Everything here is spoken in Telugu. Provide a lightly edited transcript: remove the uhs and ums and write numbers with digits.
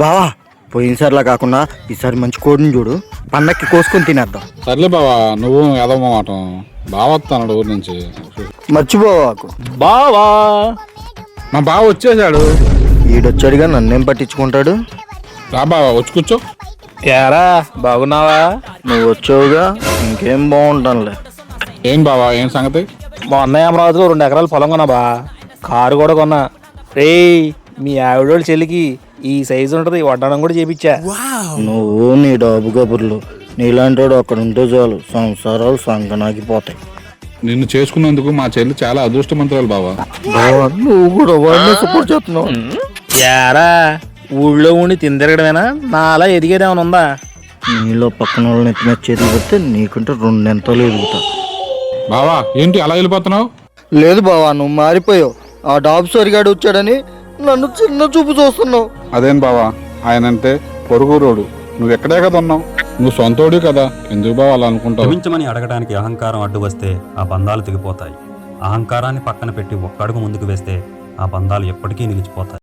బావా పోయినసారిలా కాకుండా ఈసారి మంచి కోడిని చూడు, పండక్కి కోసుకొని తినేద్దాం. సర్లే బావా, నువ్వు ఎదమాట బావ వస్తాడు ఊరి నుంచి. మర్చిపోవాకు. బావా మా బావ వచ్చేసాడు. ఈడొచ్చాడుగా నన్నేం పట్టించుకుంటాడు. రా బావా, వచ్చి కూర్చో. ఏరా బాగున్నావా? నువ్వు వచ్చావుగా, ఇంకేం బాగుంటానులే. ఏం బావా, ఏం సంగతి? మా అన్నయ్య అమరావతిలో 2 ఎకరాల పొలం కొన్నా బా, కారు కూడా కొన్నా. రేయ్ మీ ఆవిడోళ్ళ చెల్లికి ఈ సైజు ఉంటుంది, వడ్డానం కూడా చేపించా. నువ్వు నీ డాబు కబుర్లు, నీలాంటి వాడు అక్కడ ఉంటే చాలు సంసారాలు సంకనాగిపోతాయి. నిన్ను చేసుకున్నందుకు మా చెల్లి చాలా అదృష్టమంతురాలు బావా. బావా నువ్వు కూడా వాడిని సపోర్ట్ చేస్తున్నావు. ఏరా ఊళ్ళో ఉండి తిందరగడమేనా, నా అలా ఎదిగేదేమైనా ఉందా? నీలో పక్కన వాళ్ళని ఎత్తిన చేతులు పెడితే నీకంటే 2 ఎంతలు ఎదుగుతా. బావా ఏంటి అలా వెళ్ళిపోతున్నావు? లేదు బావా, నువ్వు మారిపోయావు. ఆ డాబు సరిగాడు వచ్చాడని నన్ను చిన్న చూపు చూస్తున్నావు. అదేం బావా, ఆయన అంటే పొరుగురోడు, నువ్వు ఎక్కడే కదా ఉన్నావు, నువ్వు సొంతోడి కదా, ఎందుకు బావా అలా అనుకుంటావు? క్షమించమని అడగడానికి అహంకారం అడ్డు వస్తే ఆ బంధాలు తెగిపోతాయి. అహంకారాన్ని పక్కన పెట్టి ఒక్క అడుగు ముందుకు వేస్తే ఆ బంధాలు ఎప్పటికీ నిలిచిపోతాయి.